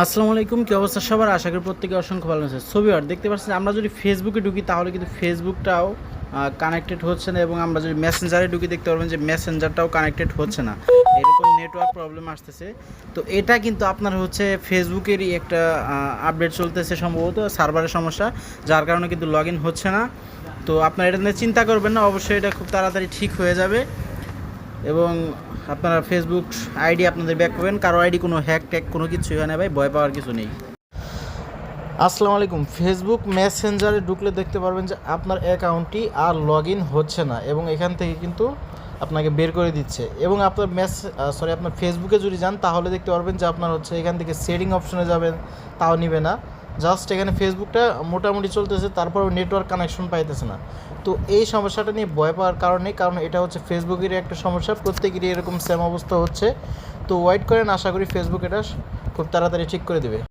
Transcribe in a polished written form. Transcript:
আসসালামু আলাইকুম, কি অবস্থা সবার? আশা করি প্রত্যেকে অসংখ্য ভালো আছে। ছবি আর দেখতে পাচ্ছেন, আমরা যদি ফেসবুকে ঢুকি তাহলে কিন্তু ফেসবুকটাও কানেক্টেড হচ্ছে না, এবং আমরা যদি মেসেঞ্জারে ঢুকি দেখতে পারবেন যে মেসেঞ্জারটাও কানেক্টেড হচ্ছে না, এরকম নেটওয়ার্ক প্রবলেম আসতেছে। তো এটা কিন্তু আপনার হচ্ছে ফেসবুকেরই একটা আপডেট চলতেছে, সম্ভবত সার্ভারের সমস্যা, যার কারণে কিন্তু লগ ইন হচ্ছে না। তো আপনারা এটা নিয়ে চিন্তা করবেন না, অবশ্যই এটা খুব তাড়াতাড়ি ঠিক হয়ে যাবে। এবং আপনারা ফেসবুক আইডি আপনাদের ব্যাক পাবেন, কারো আইডি কোনো হ্যাক ট্যাক কোনো কিছুই হয় না ভাই, ভয় পাওয়ার কিছু নেই। আসসালামু আলাইকুম, ফেসবুক মেসেঞ্জারে ঢুকলে দেখতে পারবেন যে আপনার অ্যাকাউন্টটি আর লগ ইন হচ্ছে না, এবং এখান থেকে কিন্তু আপনাকে বের করে দিচ্ছে। এবং আপনার আপনার ফেসবুকে যদি যান তাহলে দেখতে পারবেন যে আপনার হচ্ছে এখান থেকে সেটিং অপশনে যাবেন, তাও নিবে না। জাস্ট এখানে ফেসবুকটা মোটামুটি চলতেছে, তারপরেও নেটওয়ার্ক কানেকশন পাইতেছে না। তো এই সমস্যাটা নিয়ে ভয় পাওয়ার কারণ এটা হচ্ছে ফেসবুকেরই একটা সমস্যা, প্রত্যেকেরই এরকম সেম অবস্থা হচ্ছে। তো ওয়েট করেন, আশা করি ফেসবুক এটা খুব তাড়াতাড়ি ঠিক করে দেবে।